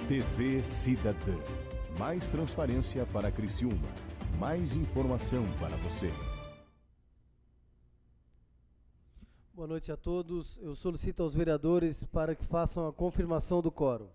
TV Cidadã. Mais transparência para Criciúma. Mais informação para você. Boa noite a todos. Eu solicito aos vereadores para que façam a confirmação do quórum.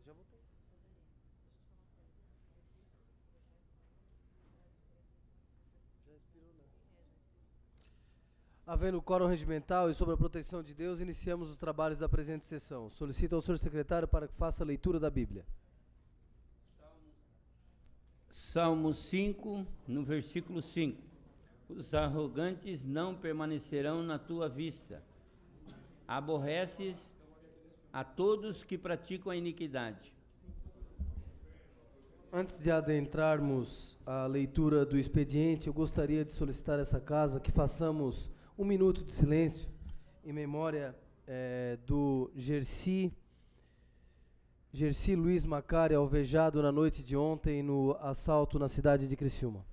Já votou? Já expirou, né? Havendo quórum regimental e sob a proteção de Deus, iniciamos os trabalhos da presente sessão. Solicito ao senhor secretário para que faça a leitura da Bíblia. Salmo 5, no versículo 5. Os arrogantes não permanecerão na tua vista. Aborreces a todos que praticam a iniquidade. Antes de adentrarmos a leitura do expediente, eu gostaria de solicitar a essa casa que façamos um minuto de silêncio em memória do Gersi Luiz Macari, alvejado na noite de ontem no assalto na cidade de Criciúma.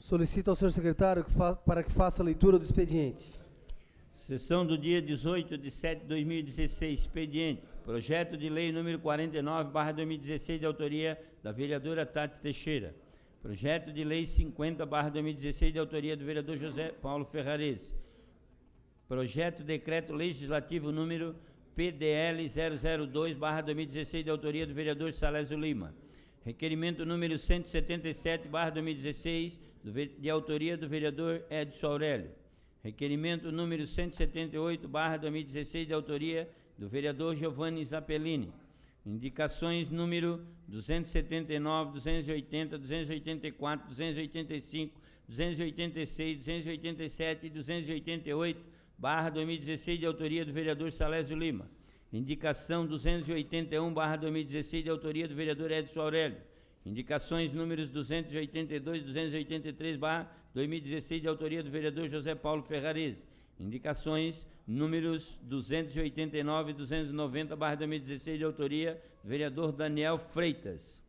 Solicito ao senhor secretário para que faça a leitura do expediente. Sessão do dia 18/7/2016, expediente. Projeto de lei número 49/2016, de autoria da vereadora Tati Teixeira. Projeto de lei 50/2016, de autoria do vereador José Paulo Ferrarese. Projeto de decreto legislativo número PDL 002/2016, de autoria do vereador Salésio Lima. Requerimento número 177/2016, de autoria do vereador Edson Aurélio. Requerimento número 178/2016, de autoria do vereador Giovanni Zappellini. Indicações número 279, 280, 284, 285, 286, 287 e 288/2016, de autoria do vereador Salésio Lima. Indicação 281/2016, de autoria do vereador Edson Aurélio. Indicações números 282 e 283/2016, de autoria do vereador José Paulo Ferrarese. Indicações números 289 e 290/2016, de autoria do vereador Daniel Freitas.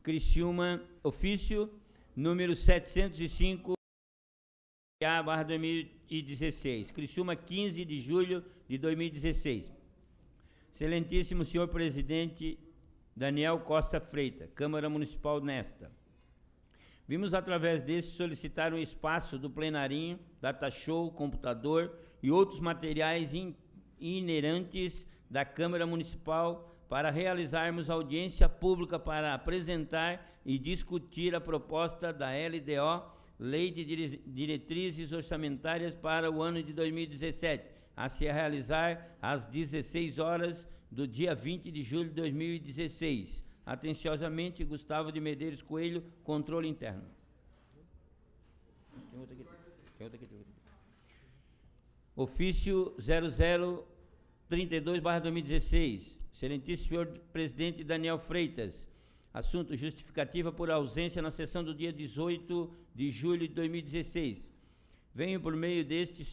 Criciúma, ofício número 705/2016. Criciúma, 15 de julho de 2016. Excelentíssimo senhor presidente Daniel Costa Freitas, Câmara Municipal nesta. Vimos através desse solicitar um espaço do plenarinho, data show, computador e outros materiais inerentes da Câmara Municipal para realizarmos audiência pública para apresentar e discutir a proposta da LDO, Lei de Diretrizes Orçamentárias para o ano de 2017, a se realizar às 16 horas do dia 20 de julho de 2016. Atenciosamente, Gustavo de Medeiros Coelho, Controle Interno. Tem outra aqui. Ofício 0032/2016. Excelentíssimo senhor presidente Daniel Freitas. Assunto: justificativa por ausência na sessão do dia 18 de julho de 2016. Venho por meio deste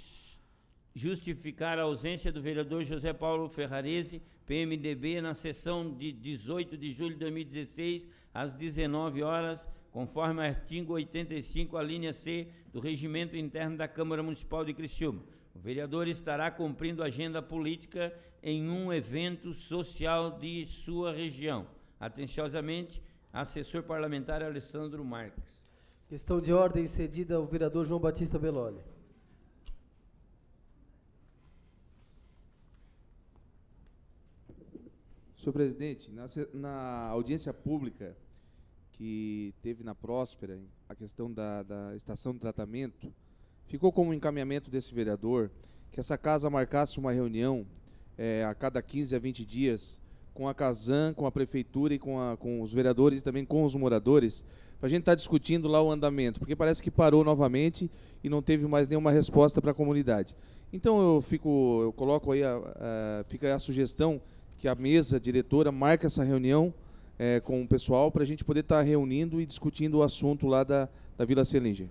justificar a ausência do vereador José Paulo Ferrarese PMDB, na sessão de 18 de julho de 2016, às 19 horas, conforme o artigo 85, a linha C do Regimento Interno da Câmara Municipal de Criciúma. O vereador estará cumprindo agenda política em um evento social de sua região. Atenciosamente, assessor parlamentar Alessandro Marques. Questão de ordem cedida ao vereador João Batista Belloli. Senhor presidente, na audiência pública que teve na Próspera, a questão da estação de tratamento, ficou como encaminhamento desse vereador que essa casa marcasse uma reunião a cada 15 a 20 dias com a Casan, com a prefeitura e com os vereadores e também com os moradores, para a gente estar discutindo lá o andamento, porque parece que parou novamente e não teve mais nenhuma resposta para a comunidade. Então eu coloco aí, fica aí a sugestão que a mesa diretora marque essa reunião com o pessoal para a gente poder estar reunindo e discutindo o assunto lá da Vila Selinger.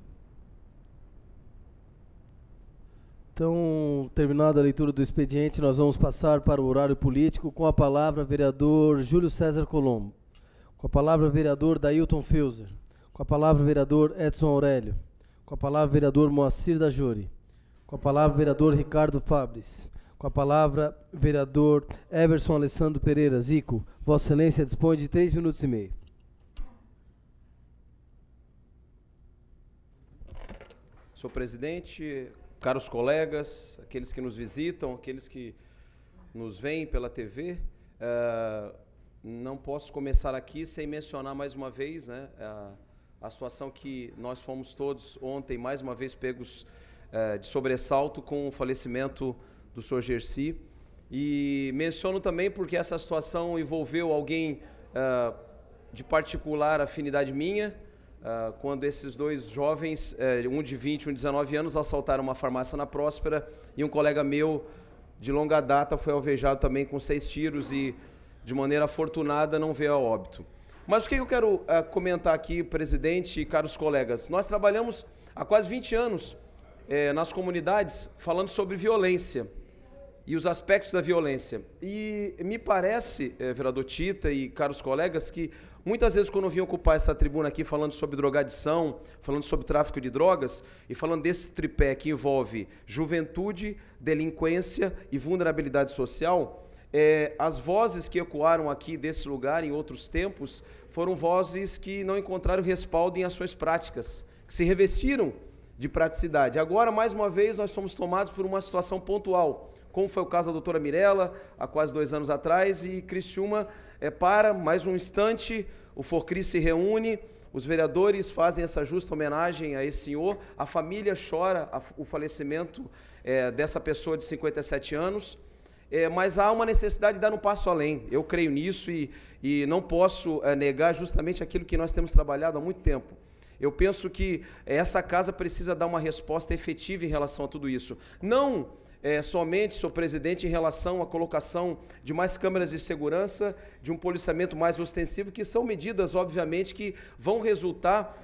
Então, terminada a leitura do expediente, nós vamos passar para o horário político com a palavra vereador Júlio César Colombo, com a palavra vereador Dailton Feuser, com a palavra vereador Edson Aurélio, com a palavra vereador Moacir da Jori, com a palavra vereador Ricardo Fabres, com a palavra vereador Everson Alessandro Pereira, Zico. Vossa Excelência dispõe de 3 minutos e meio. Senhor presidente, caros colegas, aqueles que nos visitam, aqueles que nos veem pela TV, não posso começar aqui sem mencionar mais uma vez, né, a situação que nós fomos todos ontem, mais uma vez, pegos de sobressalto com o falecimento do senhor Gersi. E menciono também porque essa situação envolveu alguém de particular afinidade minha, quando esses dois jovens, um de 20 e um de 19 anos, assaltaram uma farmácia na Próspera e um colega meu de longa data foi alvejado também com 6 tiros e, de maneira afortunada, não veio a óbito. Mas o que eu quero comentar aqui, presidente e caros colegas? Nós trabalhamos há quase 20 anos nas comunidades falando sobre violência e os aspectos da violência. E me parece, vereador Tita e caros colegas, que muitas vezes quando eu vim ocupar essa tribuna aqui falando sobre drogadição, falando sobre tráfico de drogas e falando desse tripé que envolve juventude, delinquência e vulnerabilidade social, as vozes que ecoaram aqui desse lugar em outros tempos foram vozes que não encontraram respaldo em ações práticas, que se revestiram de praticidade. Agora, mais uma vez, nós somos tomados por uma situação pontual, como foi o caso da doutora Mirella, há quase 2 anos atrás, e Criciúma para mais um instante, o Forcris se reúne, os vereadores fazem essa justa homenagem a esse senhor, a família chora o falecimento dessa pessoa de 57 anos, mas há uma necessidade de dar um passo além. Eu creio nisso e não posso negar justamente aquilo que nós temos trabalhado há muito tempo. Eu penso que essa casa precisa dar uma resposta efetiva em relação a tudo isso. Não somente, senhor presidente, em relação à colocação de mais câmeras de segurança, de um policiamento mais ostensivo, que são medidas, obviamente, que vão resultar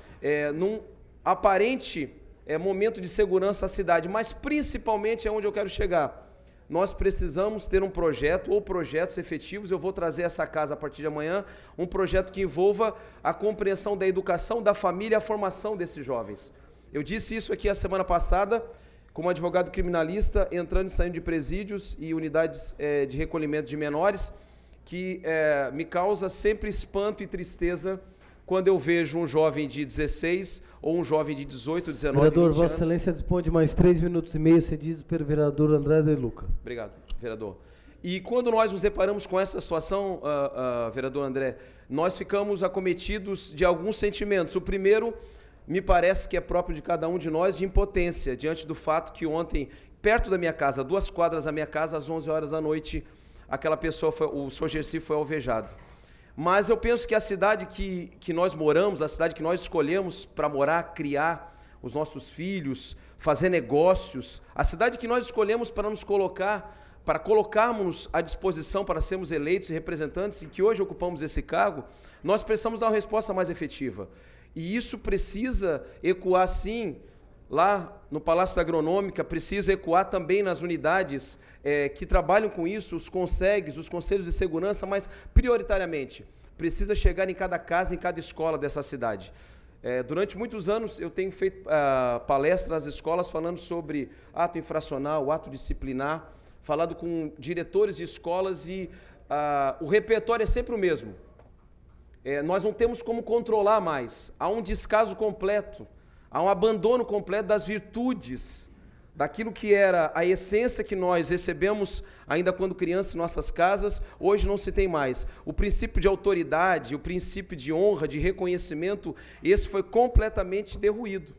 num aparente momento de segurança à cidade, mas principalmente é onde eu quero chegar. Nós precisamos ter um projeto ou projetos efetivos, eu vou trazer essa casa a partir de amanhã, um projeto que envolva a compreensão da educação, da família e a formação desses jovens. Eu disse isso aqui a semana passada, como advogado criminalista, entrando e saindo de presídios e unidades de recolhimento de menores, que me causa sempre espanto e tristeza quando eu vejo um jovem de 16 ou um jovem de 18, 19 vereador, 20 anos. Vossa Excelência dispõe de mais 3 minutos e meio cedidos pelo vereador André De Luca. Obrigado, vereador. E quando nós nos deparamos com essa situação, vereador André, nós ficamos acometidos de alguns sentimentos. O primeiro, me parece que é próprio de cada um de nós, de impotência, diante do fato que ontem, perto da minha casa, 2 quadras da minha casa, às 11 horas da noite, aquela pessoa, o senhor Gersi, foi alvejado. Mas eu penso que a cidade que nós moramos, a cidade que nós escolhemos para morar, criar os nossos filhos, fazer negócios, a cidade que nós escolhemos para nos colocar, para colocarmos à disposição para sermos eleitos e representantes e que hoje ocupamos esse cargo, nós precisamos dar uma resposta mais efetiva. E isso precisa ecoar, sim, lá no Palácio da Agronômica, precisa ecoar também nas unidades que trabalham com isso, os CONSEGs, os Conselhos de Segurança, mas prioritariamente precisa chegar em cada casa, em cada escola dessa cidade. Durante muitos anos eu tenho feito palestras nas escolas falando sobre ato infracional, ato disciplinar, falado com diretores de escolas e o repertório é sempre o mesmo. Nós não temos como controlar mais, há um descaso completo, há um abandono completo das virtudes, daquilo que era a essência que nós recebemos ainda quando crianças em nossas casas, hoje não se tem mais. O princípio de autoridade, o princípio de honra, de reconhecimento, esse foi completamente derruído.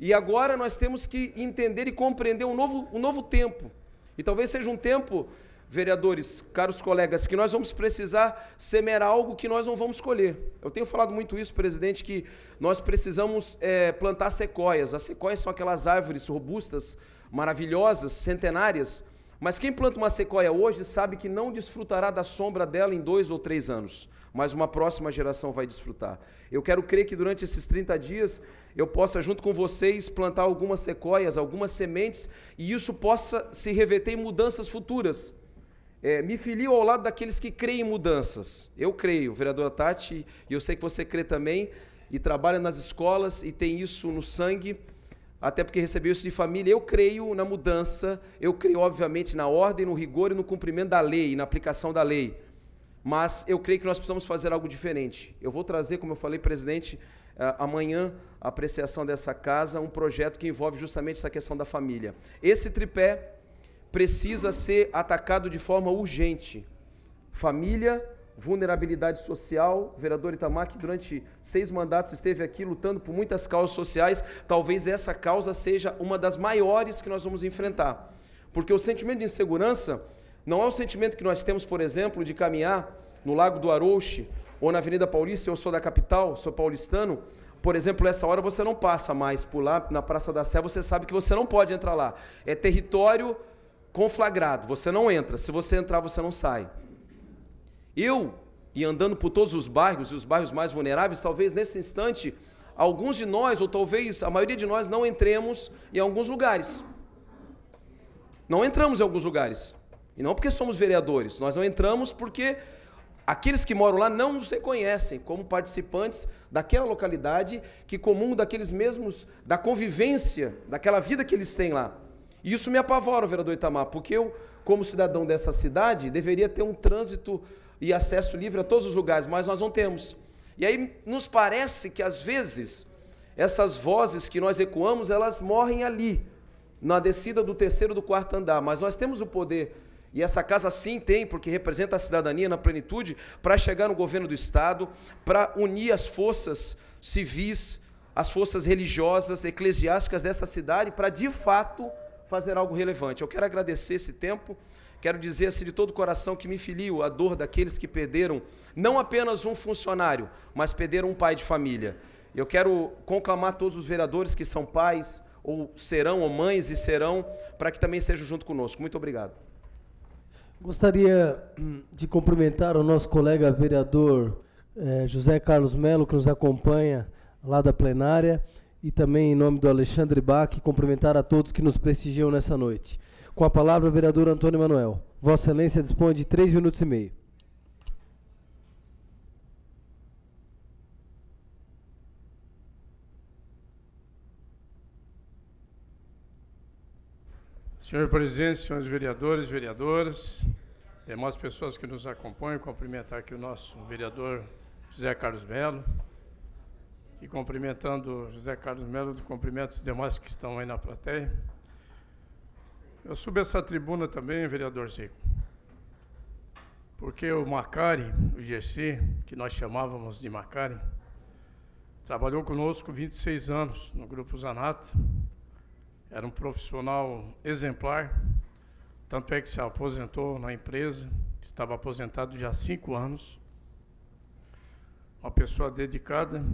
E agora nós temos que entender e compreender um novo tempo. E talvez seja um tempo, vereadores, caros colegas, que nós vamos precisar semear algo que nós não vamos colher. Eu tenho falado muito isso, presidente, que nós precisamos plantar sequoias. As sequoias são aquelas árvores robustas, maravilhosas, centenárias, mas quem planta uma sequoia hoje sabe que não desfrutará da sombra dela em 2 ou 3 anos, mas uma próxima geração vai desfrutar. Eu quero crer que durante esses 30 dias eu possa, junto com vocês, plantar algumas sequoias, algumas sementes, e isso possa se reverter em mudanças futuras. Me filio ao lado daqueles que creem em mudanças. Eu creio, vereadora Tati, e eu sei que você crê também, e trabalha nas escolas, e tem isso no sangue, até porque recebeu isso de família. Eu creio na mudança, eu creio, obviamente, na ordem, no rigor e no cumprimento da lei, na aplicação da lei. Mas eu creio que nós precisamos fazer algo diferente. Eu vou trazer, como eu falei, presidente, amanhã, a apreciação dessa casa, um projeto que envolve justamente essa questão da família. Esse tripé precisa ser atacado de forma urgente. Família, vulnerabilidade social. Vereador Itamar, que durante 6 mandatos esteve aqui lutando por muitas causas sociais, talvez essa causa seja uma das maiores que nós vamos enfrentar. Porque o sentimento de insegurança não é o sentimento que nós temos, por exemplo, de caminhar no Lago do Arouche ou na Avenida Paulista. Eu sou da capital, sou paulistano. Por exemplo, essa hora você não passa mais por lá, na Praça da Sé, você sabe que você não pode entrar lá. É território conflagrado, você não entra. Se você entrar, você não sai. E andando por todos os bairros, e os bairros mais vulneráveis, talvez nesse instante, alguns de nós, ou talvez a maioria de nós, não entremos em alguns lugares. Não entramos em alguns lugares. E não porque somos vereadores, nós não entramos porque aqueles que moram lá não nos reconhecem como participantes daquela localidade que comungam daqueles mesmos, da convivência, daquela vida que eles têm lá. E isso me apavora, vereador Itamar, porque eu, como cidadão dessa cidade, deveria ter um trânsito e acesso livre a todos os lugares, mas nós não temos. E aí nos parece que, às vezes, essas vozes que nós ecoamos, elas morrem ali, na descida do 3º, do 4º andar, mas nós temos o poder, e essa casa sim tem, porque representa a cidadania na plenitude, para chegar no governo do Estado, para unir as forças civis, as forças religiosas, eclesiásticas dessa cidade, para, de fato, fazer algo relevante. Eu quero agradecer esse tempo, quero dizer assim de todo o coração que me filio à dor daqueles que perderam não apenas um funcionário, mas perderam um pai de família. Eu quero conclamar todos os vereadores que são pais, ou serão, ou mães e serão, para que também estejam junto conosco. Muito obrigado. Gostaria de cumprimentar o nosso colega vereador José Carlos Melo, que nos acompanha lá da plenária, e também em nome do Alexandre Bach, cumprimentar a todos que nos prestigiam nessa noite. Com a palavra, o vereador Antônio Manuel. Vossa Excelência dispõe de 3 minutos e meio. Senhor presidente, senhores vereadores, vereadoras, demais pessoas que nos acompanham, cumprimentar aqui o nosso vereador José Carlos Melo, e cumprimentando José Carlos Melo, cumprimento os demais que estão aí na plateia. Eu subi essa tribuna também, vereador Zico, porque o Macari, o Gersi, que nós chamávamos de Macari, trabalhou conosco 26 anos no Grupo Zanata. Era um profissional exemplar, tanto é que se aposentou na empresa, estava aposentado já há 5 anos. Uma pessoa dedicada,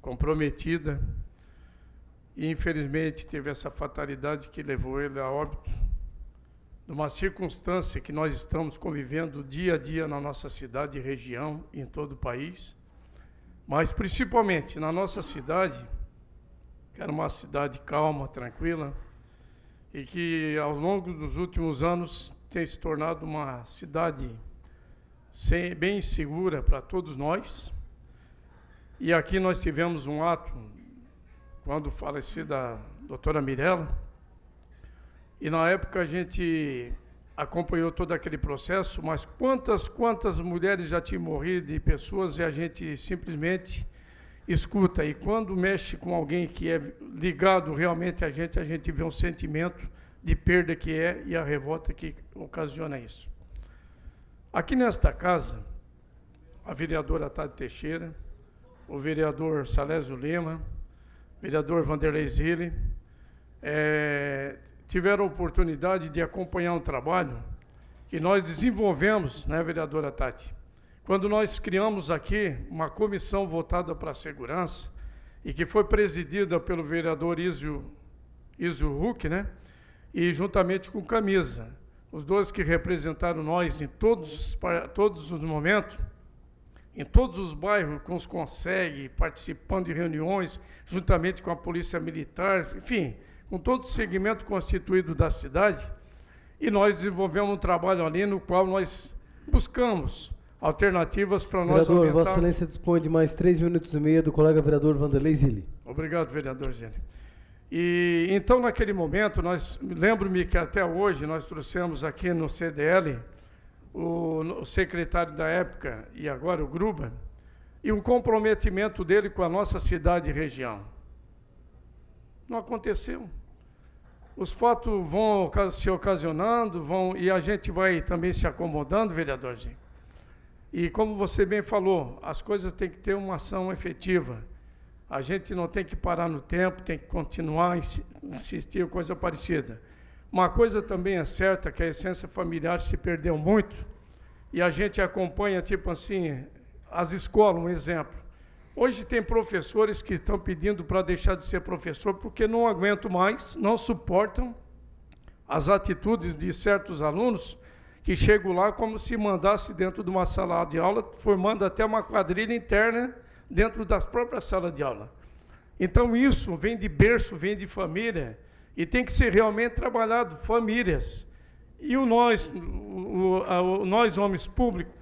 comprometida, e infelizmente teve essa fatalidade que levou ele a óbito, numa circunstância que nós estamos convivendo dia a dia na nossa cidade e região, em todo o país, mas principalmente na nossa cidade. que era uma cidade calma, tranquila, e que ao longo dos últimos anos tem se tornado uma cidade bem segura para todos nós. E aqui nós tivemos um ato, quando falecida a doutora Mirella, e na época a gente acompanhou todo aquele processo, mas quantas mulheres já tinham morrido e pessoas, e a gente simplesmente escuta. E quando mexe com alguém que é ligado realmente a gente vê um sentimento de perda que é e a revolta que ocasiona isso. Aqui nesta casa, a vereadora Tati Teixeira, o vereador Salésio Lima, o vereador Vanderlei Zilli, tiveram a oportunidade de acompanhar um trabalho que nós desenvolvemos, né, vereadora Tati? Quando nós criamos aqui uma comissão voltada para a segurança, e que foi presidida pelo vereador Ísio Huck, né? E juntamente com Camisa, os dois que representaram nós em todos os momentos, em todos os bairros, com os CONSEG, participando de reuniões, juntamente com a Polícia Militar, enfim, com todo o segmento constituído da cidade, e nós desenvolvemos um trabalho ali no qual nós buscamos alternativas para nós vereador, orientar... Vossa Excelência dispõe de mais 3 minutos e meio do colega vereador Vanderlei Zilli. Obrigado, vereador Zilli. E então, naquele momento, lembro-me que até hoje nós trouxemos aqui no CDL o secretário da época, e agora o Gruba, e o comprometimento dele com a nossa cidade e região. Não aconteceu. Os fatos vão se ocasionando, e a gente vai também se acomodando, vereadorzinho. E como você bem falou, as coisas têm que ter uma ação efetiva. A gente não tem que parar no tempo, tem que continuar, insistir, coisa parecida. Uma coisa também é certa, que a essência familiar se perdeu muito, e a gente acompanha, tipo assim, as escolas, um exemplo. Hoje tem professores que estão pedindo para deixar de ser professor porque não aguentam mais, não suportam as atitudes de certos alunos que chegam lá como se mandasse dentro de uma sala de aula, formando até uma quadrilha interna dentro das próprias salas de aula. Então isso vem de berço, vem de família, e tem que ser realmente trabalhado, famílias. E nós homens públicos,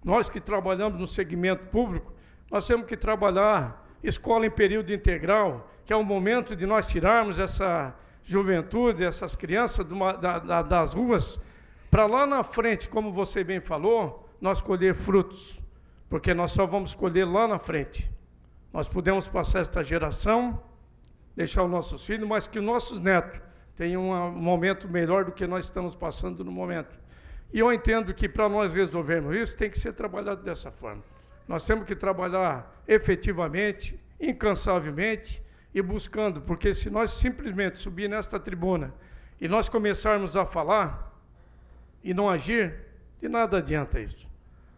nós que trabalhamos no segmento público, nós temos que trabalhar escola em período integral, que é o momento de nós tirarmos essa juventude, essas crianças das ruas, para lá na frente, como você bem falou, nós colher frutos, porque nós só vamos colher lá na frente. Nós podemos passar esta geração, deixar os nossos filhos, mas que os nossos netos tenham um momento melhor do que nós estamos passando no momento. E eu entendo que para nós resolvermos isso, tem que ser trabalhado dessa forma. Nós temos que trabalhar efetivamente, incansavelmente e buscando, porque se nós simplesmente subir nesta tribuna e nós começarmos a falar e não agir, de nada adianta isso.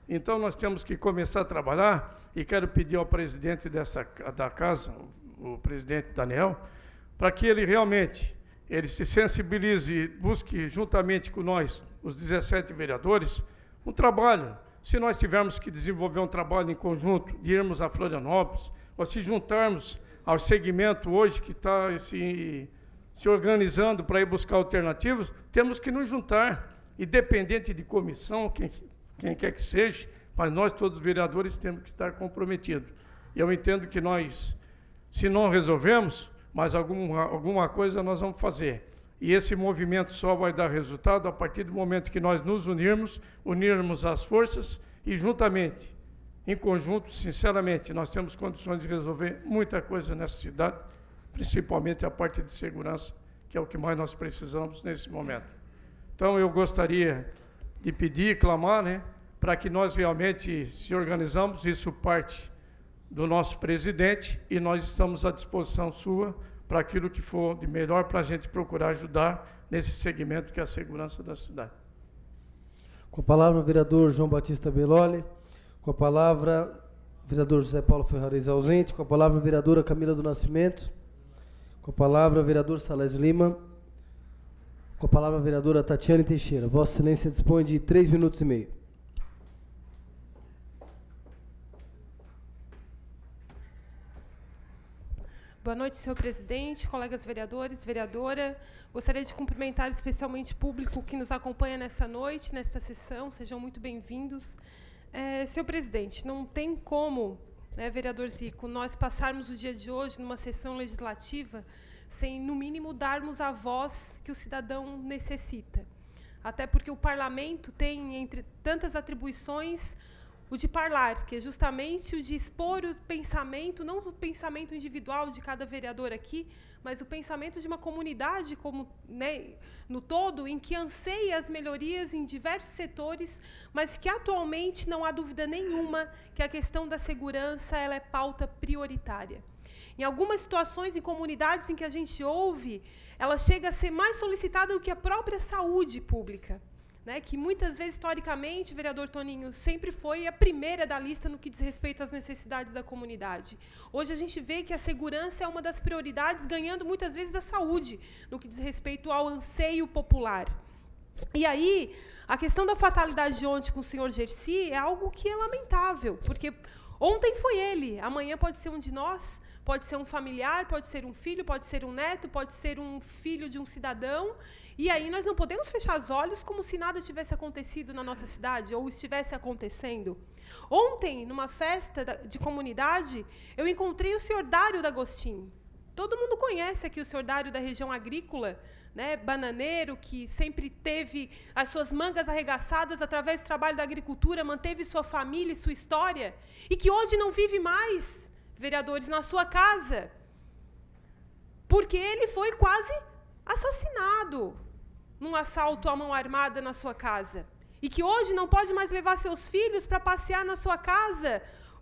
Então nós temos que começar a trabalhar, e quero pedir ao presidente da casa, o presidente Daniel, para que ele realmente se sensibilize e busque juntamente com nós, os 17 vereadores, um trabalho. Se nós tivermos que desenvolver um trabalho em conjunto, de irmos a Florianópolis, ou se juntarmos ao segmento hoje que está se organizando para ir buscar alternativas, temos que nos juntar, independente de comissão, quem quer que seja, mas nós, todos os vereadores, temos que estar comprometidos. Eu entendo que nós, se não resolvemos, mas alguma coisa nós vamos fazer. E esse movimento só vai dar resultado a partir do momento que nós nos unirmos as forças e juntamente, em conjunto, sinceramente, nós temos condições de resolver muita coisa nessa cidade, principalmente a parte de segurança, que é o que mais nós precisamos nesse momento. Então, eu gostaria de pedir, clamar, né, para que nós realmente se organizamos, isso parte do nosso presidente, e nós estamos à disposição sua para aquilo que for de melhor para a gente procurar ajudar nesse segmento que é a segurança da cidade. Com a palavra, o vereador João Batista Belloli. Com a palavra, o vereador José Paulo Ferrares ausente. Com a palavra, a vereadora Camila do Nascimento. Com a palavra, o vereador Salésio Lima. Com a palavra, a vereadora Tatiane Teixeira. Vossa Excelência dispõe de 3 minutos e meio. Boa noite, senhor presidente, colegas vereadores, vereadora. Gostaria de cumprimentar especialmente o público que nos acompanha nessa noite, nesta sessão. Sejam muito bem-vindos. Senhor presidente, não tem como, né, vereador Zico, nós passarmos o dia de hoje numa sessão legislativa sem, no mínimo, darmos a voz que o cidadão necessita. Até porque o parlamento tem, entre tantas atribuições, o de parlar, que é justamente o de expor o pensamento, não o pensamento individual de cada vereador aqui, mas o pensamento de uma comunidade como, né, no todo, em que anseia as melhorias em diversos setores, mas que atualmente não há dúvida nenhuma que a questão da segurança ela é pauta prioritária. Em algumas situações, em comunidades em que a gente ouve, ela chega a ser mais solicitada do que a própria saúde pública, né, que muitas vezes, historicamente, vereador Toninho, sempre foi a primeira da lista no que diz respeito às necessidades da comunidade. Hoje a gente vê que a segurança é uma das prioridades, ganhando muitas vezes a saúde, no que diz respeito ao anseio popular. E aí, a questão da fatalidade de ontem com o senhor Gersi é algo que é lamentável, porque ontem foi ele, amanhã pode ser um de nós, pode ser um familiar, pode ser um filho, pode ser um neto, pode ser um filho de um cidadão. E aí nós não podemos fechar os olhos como se nada tivesse acontecido na nossa cidade, ou estivesse acontecendo. Ontem, numa festa de comunidade, eu encontrei o senhor Dário D'Agostinho. Todo mundo conhece aqui o senhor Dário da região agrícola, né, bananeiro, que sempre teve as suas mangas arregaçadas através do trabalho da agricultura, manteve sua família e sua história, e que hoje não vive mais, vereadores, na sua casa, porque ele foi quase assassinado num assalto à mão armada na sua casa, e que hoje não pode mais levar seus filhos para passear na sua casa,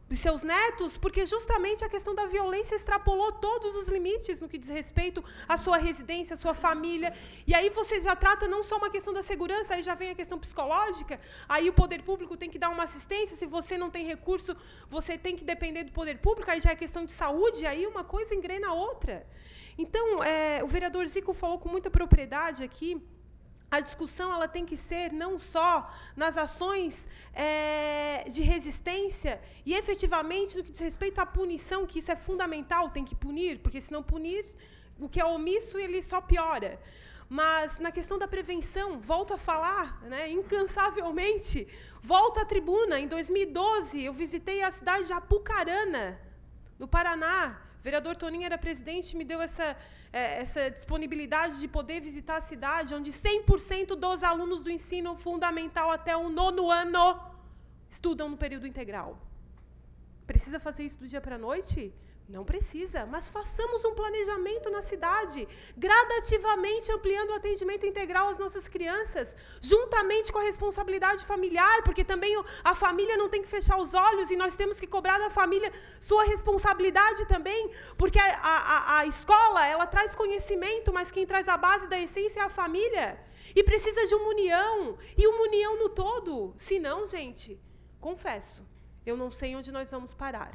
seus netos, porque justamente a questão da violência extrapolou todos os limites no que diz respeito à sua residência, à sua família, e aí você já trata não só uma questão da segurança, aí já vem a questão psicológica, aí o poder público tem que dar uma assistência, se você não tem recurso, você tem que depender do poder público, aí já é questão de saúde, aí uma coisa engrena a outra. Então, o vereador Zico falou com muita propriedade aqui. A discussão ela tem que ser não só nas ações de resistência e, efetivamente, no que diz respeito à punição, que isso é fundamental, tem que punir, porque, se não punir, o que é omisso, ele só piora. Mas, na questão da prevenção, volto a falar, né, incansavelmente, volto à tribuna. Em 2012, eu visitei a cidade de Apucarana, no Paraná. O vereador Toninho era presidente e me deu essa disponibilidade de poder visitar a cidade, onde 100% dos alunos do ensino fundamental até o 9º ano estudam no período integral. Precisa fazer isso do dia para a noite? Não precisa, mas façamos um planejamento na cidade, gradativamente ampliando o atendimento integral às nossas crianças, juntamente com a responsabilidade familiar, porque também a família não tem que fechar os olhos e nós temos que cobrar da família sua responsabilidade também, porque a escola, ela traz conhecimento, mas quem traz a base da essência é a família, e precisa de uma união, e uma união no todo. Se não, gente, confesso, eu não sei onde nós vamos parar.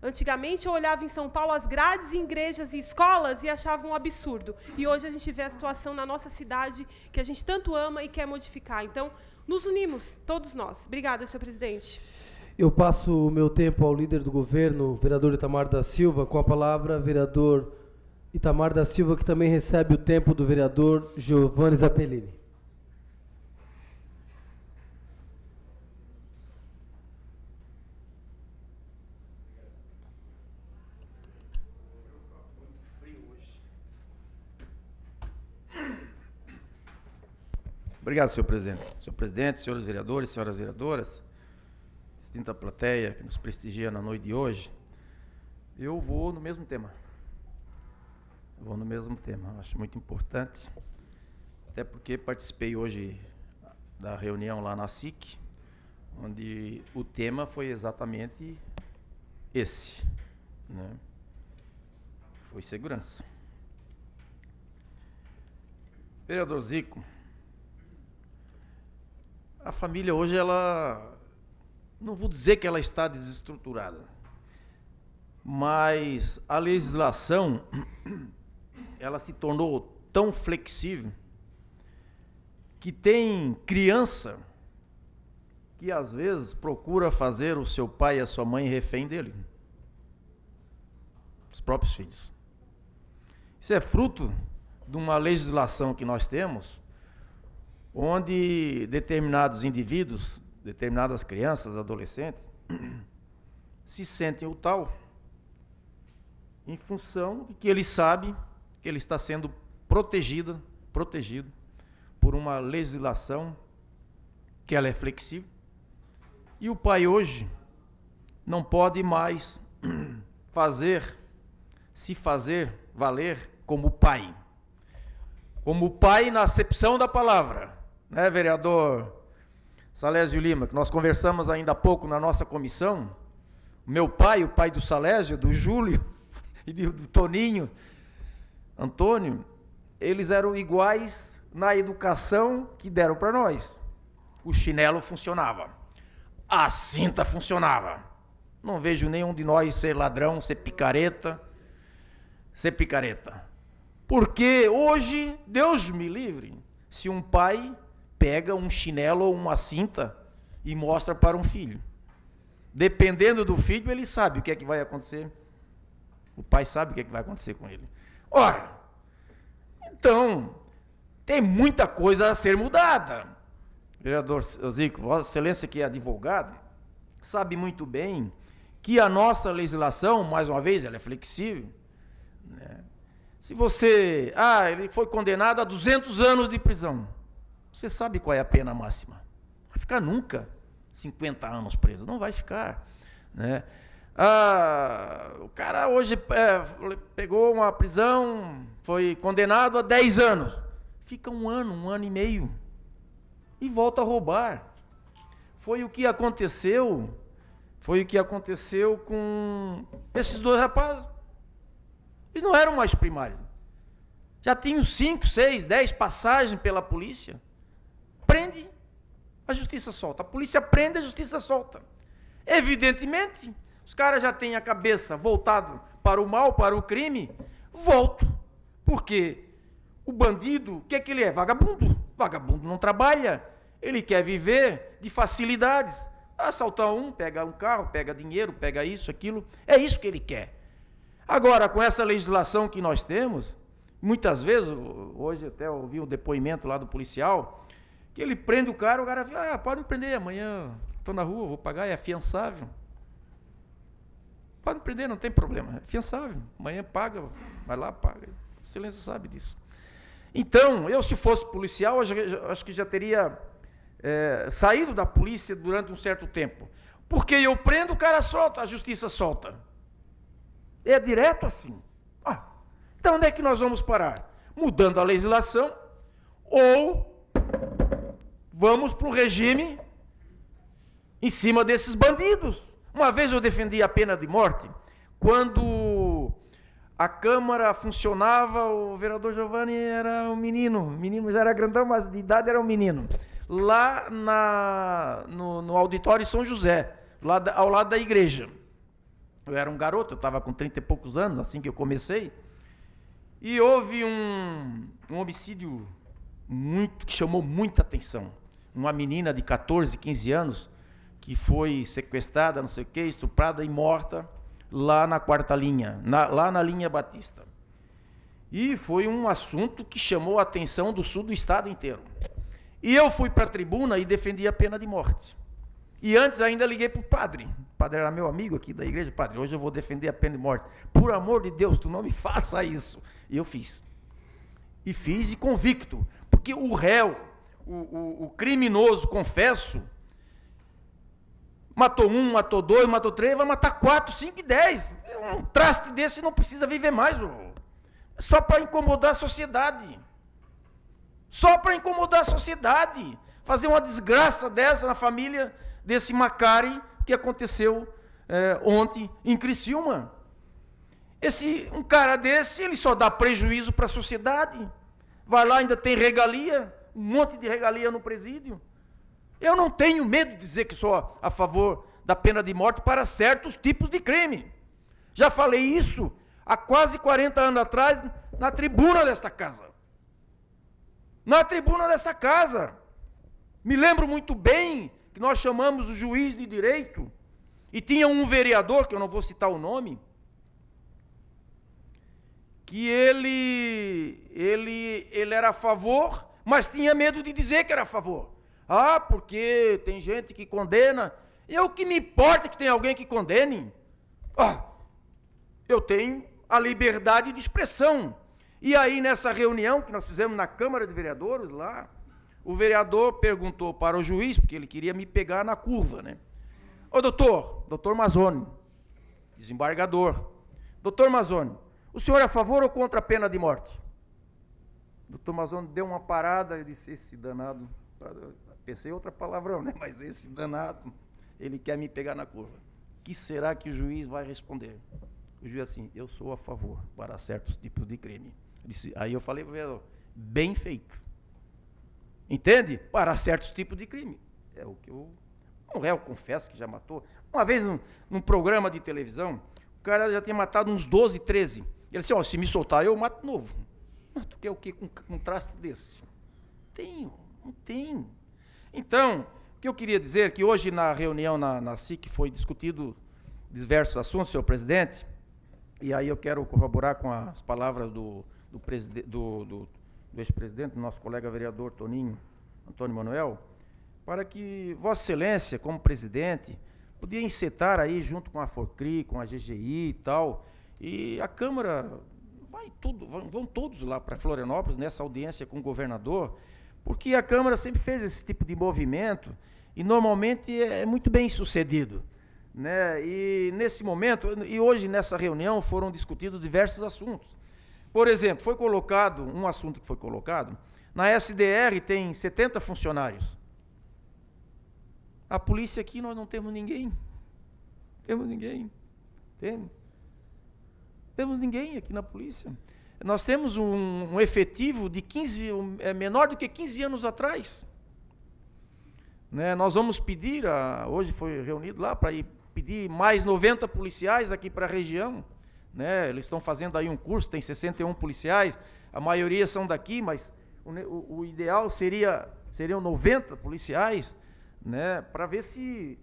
Antigamente, eu olhava em São Paulo as grades, igrejas e escolas e achava um absurdo. E hoje a gente vê a situação na nossa cidade, que a gente tanto ama e quer modificar. Então, nos unimos, todos nós. Obrigada, senhor presidente. Eu passo o meu tempo ao líder do governo, vereador Itamar da Silva, com a palavra, vereador Itamar da Silva, que também recebe o tempo do vereador Giovanni Zappellini. Obrigado, senhor presidente. Senhor presidente, senhores vereadores, senhoras vereadoras, distinta plateia que nos prestigia na noite de hoje, eu vou no mesmo tema. Acho muito importante, até porque participei hoje da reunião lá na SIC, onde o tema foi exatamente esse, né? Foi segurança. Vereador Zico, a família hoje, ela, não vou dizer que ela está desestruturada, mas a legislação, ela se tornou tão flexível que tem criança que às vezes procura fazer o seu pai e a sua mãe refém dele. os próprios filhos. Isso é fruto de uma legislação que nós temos, onde determinados indivíduos, determinadas crianças, adolescentes, se sentem o tal, em função de que ele sabe que ele está sendo protegido por uma legislação que ela é flexível, e o pai hoje não pode mais se fazer valer como pai. Como pai na acepção da palavra, né, vereador Salésio Lima, que nós conversamos ainda há pouco na nossa comissão. Meu pai, o pai do Salésio, do Júlio e do Toninho, Antônio, eles eram iguais na educação que deram para nós. O chinelo funcionava, a cinta funcionava. Não vejo nenhum de nós ser ladrão, ser picareta. Porque hoje, Deus me livre, se um pai pega um chinelo ou uma cinta e mostra para um filho. Dependendo do filho, ele sabe o que é que vai acontecer. O pai sabe o que é que vai acontecer com ele. Ora, então, tem muita coisa a ser mudada. Vereador Zico, Vossa Excelência, que é advogado, sabe muito bem que a nossa legislação, mais uma vez, ela é flexível, né? Se você... ele foi condenado a 200 anos de prisão. Você sabe qual é a pena máxima? Vai ficar nunca 50 anos preso. Não vai ficar, né? O cara hoje pegou uma prisão, foi condenado a 10 anos. Fica um ano e meio. E volta a roubar. Foi o que aconteceu com esses dois rapazes. Eles não eram mais primários. Já tinham 5, 6, 10 passagens pela polícia. Prende, a justiça solta. A polícia prende, a justiça solta. Evidentemente, os caras já têm a cabeça voltada para o mal, para o crime. Volto. Porque o bandido, o que é que ele é? Vagabundo. Vagabundo não trabalha. Ele quer viver de facilidades. Assaltar pega um carro, pega dinheiro, pega isso, aquilo. É isso que ele quer. Agora, com essa legislação que nós temos, muitas vezes, hoje até ouvi um depoimento lá do policial, que ele prende o cara fala, pode me prender, amanhã estou na rua, vou pagar, é afiançável. Pode me prender, não tem problema, é afiançável. Amanhã paga, vai lá, paga. A Excelência sabe disso. Então, eu se fosse policial, acho que já teria saído da polícia durante um certo tempo. Porque eu prendo, o cara solta, a justiça solta. É direto assim. Então onde é que nós vamos parar? Mudando a legislação ou vamos para um regime em cima desses bandidos. Uma vez eu defendi a pena de morte, quando a Câmara funcionava, o vereador Giovanni era um menino já era grandão, mas de idade era um menino. Lá no auditório São José, ao lado da igreja. Eu era um garoto, eu estava com 30 e poucos anos, assim que eu comecei, e houve um homicídio que chamou muita atenção. Uma menina de 14, 15 anos, que foi sequestrada, não sei o quê, estuprada e morta, lá na quarta linha, lá na linha Batista. E foi um assunto que chamou a atenção do sul do estado inteiro. E eu fui para a tribuna e defendi a pena de morte. E antes ainda liguei para o padre. O padre era meu amigo aqui da igreja. Padre, hoje eu vou defender a pena de morte. Por amor de Deus, tu não me faça isso. E eu fiz. E fiz e convicto. Porque o réu, o criminoso, confesso, matou 1, matou 2, matou 3, vai matar 4, 5 e 10. Um traste desse não precisa viver mais. Só para incomodar a sociedade. Só para incomodar a sociedade. Fazer uma desgraça dessa na família desse Macari que aconteceu ontem em Criciúma. Um cara desse, ele só dá prejuízo para a sociedade. Vai lá, ainda tem regalia, um monte de regalia no presídio. Eu não tenho medo de dizer que sou a favor da pena de morte para certos tipos de crime. Já falei isso há quase 40 anos atrás na tribuna desta casa. Na tribuna dessa casa. Me lembro muito bem que nós chamamos o juiz de direito e tinha um vereador, que eu não vou citar o nome, que ele era a favor, mas tinha medo de dizer que era a favor. Ah, porque tem gente que condena. E o que me importa é que tem alguém que condene? Ah, eu tenho a liberdade de expressão. E aí, nessa reunião que nós fizemos na Câmara de Vereadores, lá, o vereador perguntou para o juiz, porque ele queria me pegar na curva, né? Ô doutor Mazzoni, desembargador, doutor Mazzoni, o senhor é a favor ou contra a pena de morte? O doutor Mazzoni deu uma parada e disse, esse danado, pensei outra palavrão, né? Mas esse danado, ele quer me pegar na curva. O que será que o juiz vai responder? O juiz assim, eu sou a favor para certos tipos de crime. Disse, aí eu falei para o vereador, bem feito. Entende? Para certos tipos de crime. É o que eu... Um réu, confesso que já matou. Uma vez, num programa de televisão, o cara já tinha matado uns 12, 13. Ele disse, ó, se me soltar, eu mato novo. Mas tu quer o quê com um contraste desse? Tenho, não tenho. Então, o que eu queria dizer é que hoje, na reunião na SIC, foi discutido diversos assuntos, senhor presidente, e aí eu quero corroborar com as palavras do ex-presidente, do nosso colega vereador Toninho, Antônio Manuel, para que Vossa Excelência, como presidente, podia encetar aí, junto com a FOCRI, com a GGI e tal, e a Câmara, vão todos lá para Florianópolis, nessa audiência com o governador, porque a Câmara sempre fez esse tipo de movimento, e normalmente é muito bem sucedido. Né? E nesse momento, e hoje nessa reunião foram discutidos diversos assuntos. Por exemplo, foi colocado, um assunto que foi colocado, na SDR tem 70 funcionários. A polícia aqui nós não temos ninguém. Temos ninguém. Temos ninguém aqui na polícia. Nós temos um efetivo de 15, menor do que 15 anos atrás. Né? Nós vamos pedir, hoje foi reunido lá para ir pedir mais 90 policiais aqui para a região, né? Eles estão fazendo aí um curso, tem 61 policiais, a maioria são daqui, mas o ideal seriam 90 policiais, né? Para ver se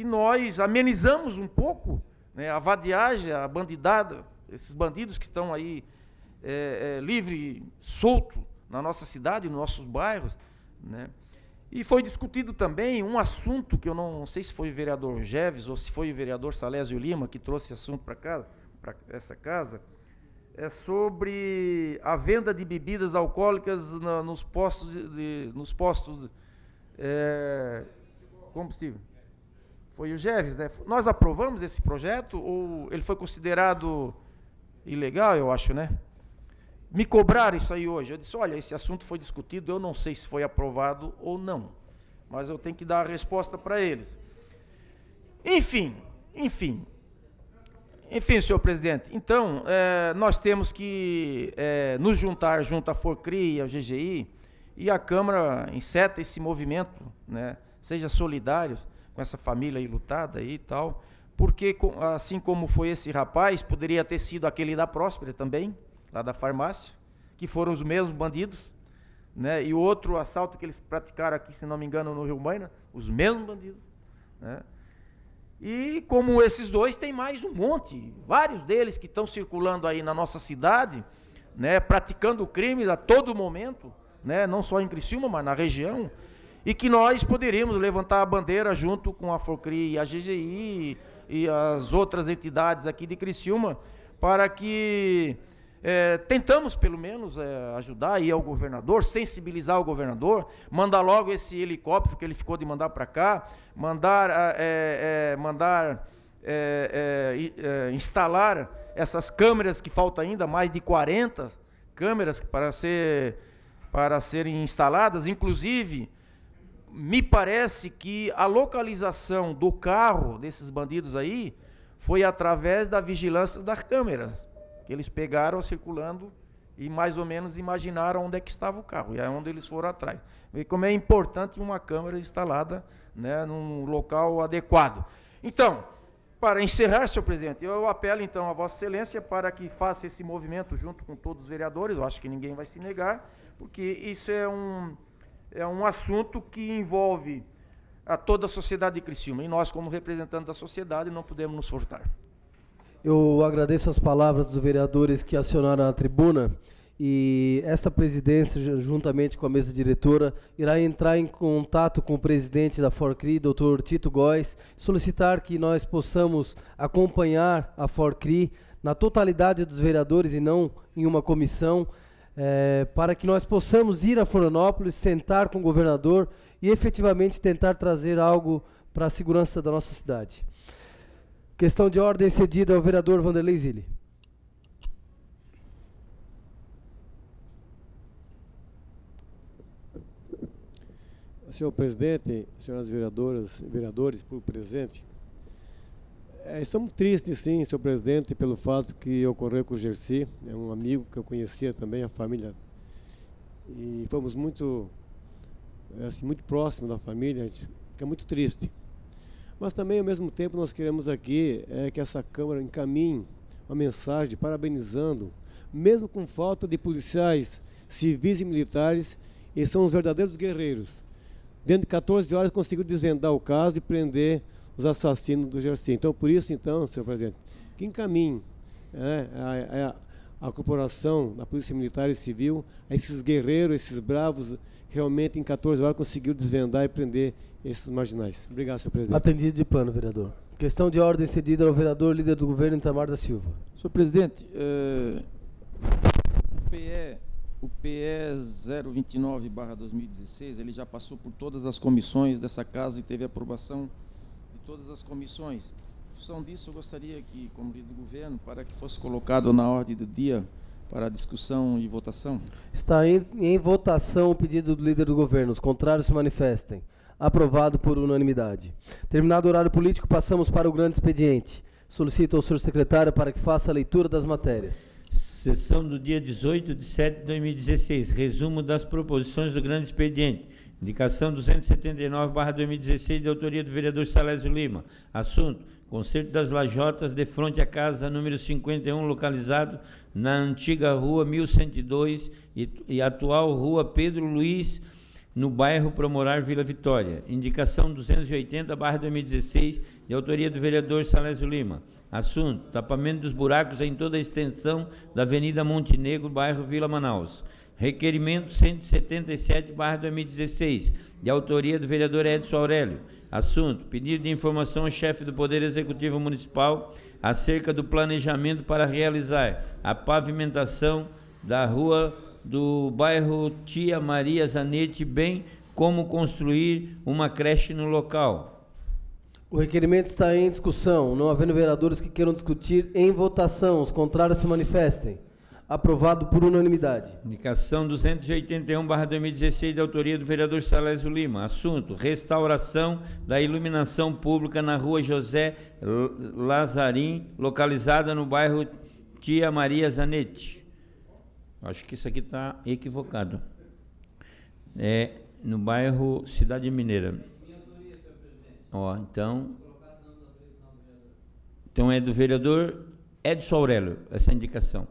nós amenizamos um pouco, né, a vadiagem, a bandidada, esses bandidos que estão aí livre, solto na nossa cidade, nos nossos bairros, né? E foi discutido também um assunto que eu não sei se foi o vereador Geves ou se foi o vereador Salésio Lima que trouxe esse assunto para cá, para essa casa, é sobre a venda de bebidas alcoólicas nos postos combustível. Foi o Geves, né? Nós aprovamos esse projeto ou ele foi considerado ilegal, eu acho, né? Me cobraram isso aí hoje. Eu disse, olha, esse assunto foi discutido, eu não sei se foi aprovado ou não, mas eu tenho que dar a resposta para eles. Enfim, senhor presidente, então, nós temos que nos juntar junto à FOCRI e à GGI, e a Câmara enceta esse movimento, né, seja solidário com essa família aí lutada aí e tal, porque, assim como foi esse rapaz, poderia ter sido aquele da Próspera também, lá da farmácia, que foram os mesmos bandidos, né? E o outro assalto que eles praticaram aqui, se não me engano, no Rio Maina, os mesmos bandidos, né? E como esses dois, tem mais um monte, vários deles que estão circulando aí na nossa cidade, né? Praticando crimes a todo momento, né? Não só em Criciúma, mas na região, e que nós poderíamos levantar a bandeira junto com a FOCRI e a GGI e as outras entidades aqui de Criciúma, para que tentamos, pelo menos, ajudar aí ao governador, sensibilizar o governador, mandar logo esse helicóptero que ele ficou de mandar para cá, instalar essas câmeras que faltam ainda, mais de 40 câmeras para serem instaladas. Inclusive, me parece que a localização do carro desses bandidos aí foi através da vigilância das câmeras. Que eles pegaram circulando e mais ou menos imaginaram onde é que estava o carro, e é onde eles foram atrás. E como é importante uma câmera instalada, né, num local adequado. Então, para encerrar, senhor presidente, eu apelo então a Vossa Excelência para que faça esse movimento junto com todos os vereadores, eu acho que ninguém vai se negar, porque isso é um assunto que envolve a toda a sociedade de Criciúma, e nós, como representantes da sociedade, não podemos nos furtar. Eu agradeço as palavras dos vereadores que acionaram a tribuna e esta presidência, juntamente com a mesa diretora, irá entrar em contato com o presidente da FORCRI, Dr. Tito Góes, solicitar que nós possamos acompanhar a FORCRI na totalidade dos vereadores e não em uma comissão, para que nós possamos ir a Florianópolis, sentar com o governador e efetivamente tentar trazer algo para a segurança da nossa cidade. Questão de ordem cedida ao vereador Vanderlei Zilli. Senhor presidente, senhoras vereadoras e vereadores, por presente, estamos tristes, sim, senhor presidente, pelo fato que ocorreu com o Gersi, é um amigo que eu conhecia também, a família, e fomos muito, assim, muito próximos da família, a gente fica muito triste. Mas também, ao mesmo tempo, nós queremos aqui que essa Câmara encaminhe uma mensagem parabenizando, mesmo com falta de policiais civis e militares, eles são os verdadeiros guerreiros. Dentro de 14 horas conseguiu desvendar o caso e prender os assassinos do Gersi. Então, por isso, então, senhor presidente, que encaminhe a corporação da Polícia Militar e Civil, a esses guerreiros, esses bravos, realmente em 14 horas conseguiu desvendar e prender esses marginais. Obrigado, senhor presidente. Atendido de plano, vereador. Questão de ordem cedida ao vereador, líder do governo, Itamar da Silva. Senhor presidente, o PE 029/2016, ele já passou por todas as comissões dessa casa e teve aprovação de todas as comissões. Em função disso, eu gostaria que, como líder do governo, para que fosse colocado na ordem do dia para discussão e votação. Está em votação o pedido do líder do governo. Os contrários se manifestem. Aprovado por unanimidade. Terminado o horário político, passamos para o grande expediente. Solicito ao senhor secretário para que faça a leitura das matérias. Sessão do dia 18 de 7 de 2016. Resumo das proposições do grande expediente. Indicação 279/2016, de autoria do vereador Salésio Lima. Assunto: conserto das lajotas de fronte à casa número 51, localizado na antiga rua 1102 e atual rua Pedro Luiz, no bairro Promorar, Vila Vitória. Indicação 280/2016, de autoria do vereador Salésio Lima. Assunto: tapamento dos buracos em toda a extensão da Avenida Montenegro, bairro Vila Manaus. Requerimento 177/2016, de autoria do vereador Edson Aurélio. Assunto: pedido de informação ao chefe do Poder Executivo Municipal acerca do planejamento para realizar a pavimentação da rua do bairro Tia Maria Zanetti, bem como construir uma creche no local. O requerimento está em discussão. Não havendo vereadores que queiram discutir, em votação. Os contrários se manifestem. Aprovado por unanimidade. Indicação 281/2016, de autoria do vereador Salésio Lima. Assunto: restauração da iluminação pública na rua José Lazarim, localizada no bairro Tia Maria Zanetti. Acho que isso aqui está equivocado. É no bairro Cidade Mineira. Ó, então é do vereador Edson Aurélio, essa indicação.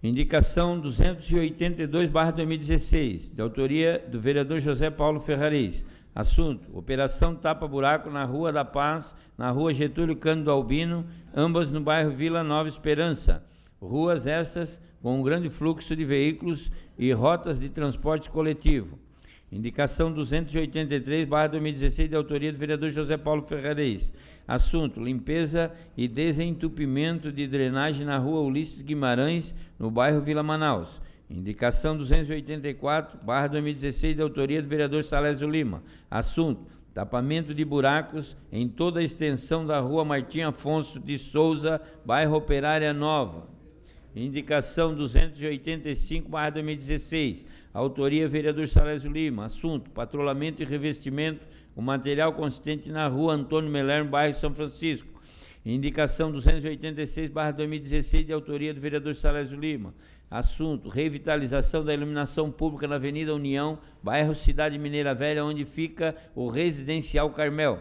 Indicação 282/2016, de autoria do vereador José Paulo Ferraris. Assunto: operação tapa-buraco na Rua da Paz, na Rua Getúlio Cândido Albino, ambas no bairro Vila Nova Esperança. Ruas estas com um grande fluxo de veículos e rotas de transporte coletivo. Indicação 283/2016, de autoria do vereador José Paulo Ferraris. Assunto: limpeza e desentupimento de drenagem na rua Ulisses Guimarães, no bairro Vila Manaus. Indicação 284/2016, de autoria do vereador Salésio Lima. Assunto: tapamento de buracos em toda a extensão da rua Martim Afonso de Souza, bairro Operária Nova. Indicação 285/2016, autoria vereador Salésio Lima. Assunto: patrulhamento e revestimento com material consistente na rua Antônio Meler, bairro São Francisco. Indicação 286/2016, de autoria do vereador Salésio Lima. Assunto: revitalização da iluminação pública na Avenida União, bairro Cidade Mineira Velha, onde fica o Residencial Carmel.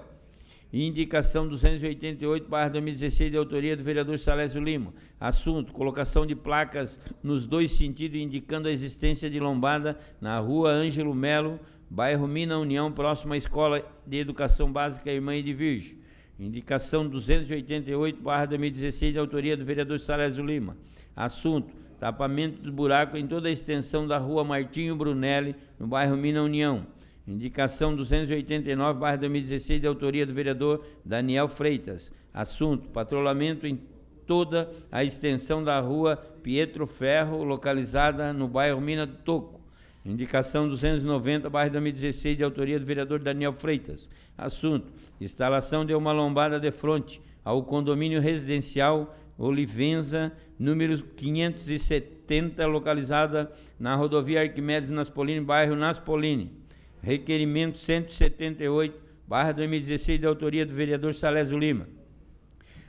Indicação 288/2016, de autoria do vereador Salésio Lima. Assunto: colocação de placas nos dois sentidos, indicando a existência de lombada na rua Ângelo Melo, bairro Mina União, próximo à Escola de Educação Básica Irmã de Virgem. Indicação 288/2016, de autoria do vereador Salésio Lima. Assunto: tapamento do buraco em toda a extensão da rua Martinho Brunelli, no bairro Mina União. Indicação 289/2016, de autoria do vereador Daniel Freitas. Assunto: patrulhamento em toda a extensão da rua Pietro Ferro, localizada no bairro Mina do Toco. Indicação 290/2016, de autoria do vereador Daniel Freitas. Assunto: instalação de uma lombada de fronte ao condomínio residencial Olivenza, número 570, localizada na rodovia Arquimedes Naspolini, bairro Naspolini. Requerimento 178/2016, de autoria do vereador Salésio Lima.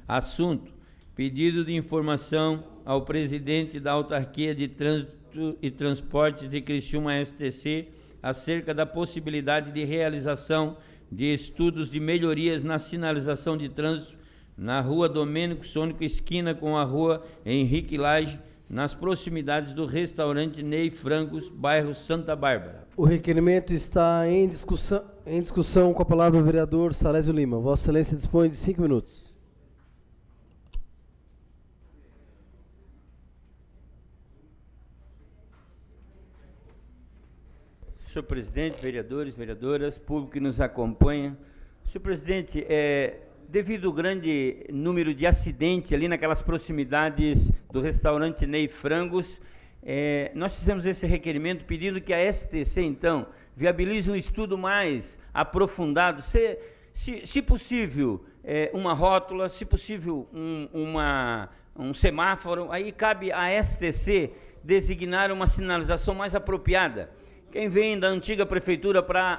Assunto: pedido de informação ao presidente da Autarquia de Trânsito e Transportes de Criciúma, STC, acerca da possibilidade de realização de estudos de melhorias na sinalização de trânsito na rua Domênico Sônico, esquina com a rua Henrique Lage, nas proximidades do restaurante Ney Frangos, bairro Santa Bárbara. O requerimento está em discussão com a palavra o vereador Salésio Lima. Vossa Excelência dispõe de 5 minutos. Senhor presidente, vereadores, vereadoras, público que nos acompanha. Senhor presidente, devido ao grande número de acidentes ali naquelas proximidades do restaurante Ney Frangos, nós fizemos esse requerimento pedindo que a STC, então, viabilize um estudo mais aprofundado, se possível, uma rótula, se possível, um semáforo. Aí cabe à STC designar uma sinalização mais apropriada. Quem vem da antiga prefeitura para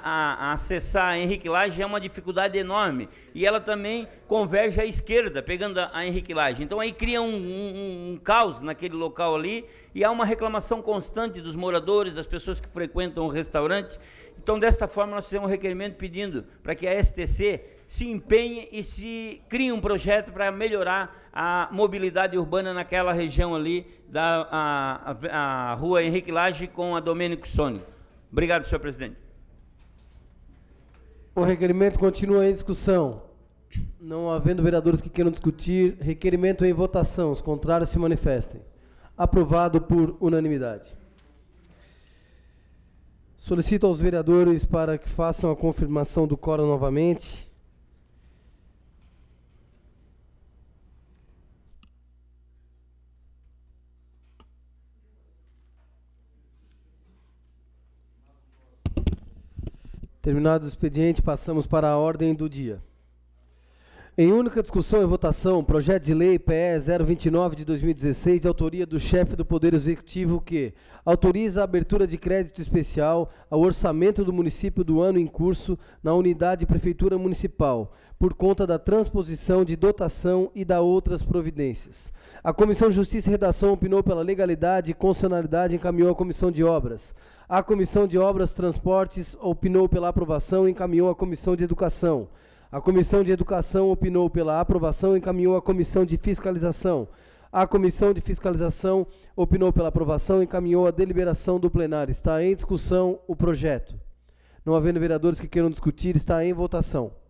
acessar a Henrique Lage é uma dificuldade enorme. E ela também converge à esquerda, pegando a Henrique Lage. Então aí cria um caos naquele local ali e há uma reclamação constante dos moradores, das pessoas que frequentam o restaurante. Então, desta forma, nós fizemos um requerimento pedindo para que a STC se empenhe e se crie um projeto para melhorar a mobilidade urbana naquela região ali, a rua Henrique Lage com a Domênico Sônico. Obrigado, senhor presidente. O requerimento continua em discussão. Não havendo vereadores que queiram discutir, requerimento em votação. Os contrários se manifestem. Aprovado por unanimidade. Solicito aos vereadores para que façam a confirmação do quórum novamente. Terminado o expediente, passamos para a ordem do dia. Em única discussão e votação, projeto de lei PE 029 de 2016, de autoria do chefe do Poder Executivo, que autoriza a abertura de crédito especial ao orçamento do município do ano em curso na unidade Prefeitura Municipal, por conta da transposição de dotação e da outras providências. A Comissão de Justiça e Redação opinou pela legalidade e constitucionalidade e encaminhou à Comissão de Obras. A Comissão de Obras Transportes opinou pela aprovação e encaminhou à Comissão de Educação. A Comissão de Educação opinou pela aprovação e encaminhou à Comissão de Fiscalização. A Comissão de Fiscalização opinou pela aprovação e encaminhou à deliberação do plenário. Está em discussão o projeto. Não havendo vereadores que queiram discutir, está em votação.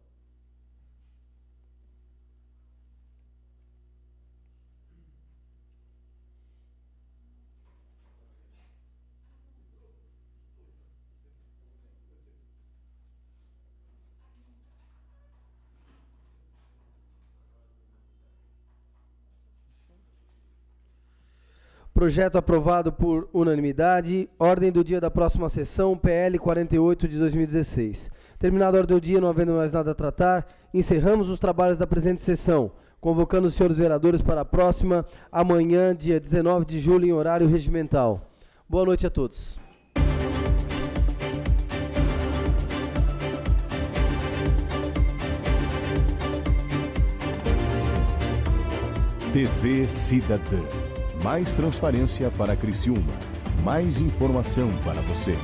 Projeto aprovado por unanimidade. Ordem do dia da próxima sessão, PL 48 de 2016. Terminada a ordem do dia, não havendo mais nada a tratar, encerramos os trabalhos da presente sessão, convocando os senhores vereadores para a próxima, amanhã, dia 19 de julho, em horário regimental. Boa noite a todos. TV Cidadã. Mais transparência para Criciúma. Mais informação para você.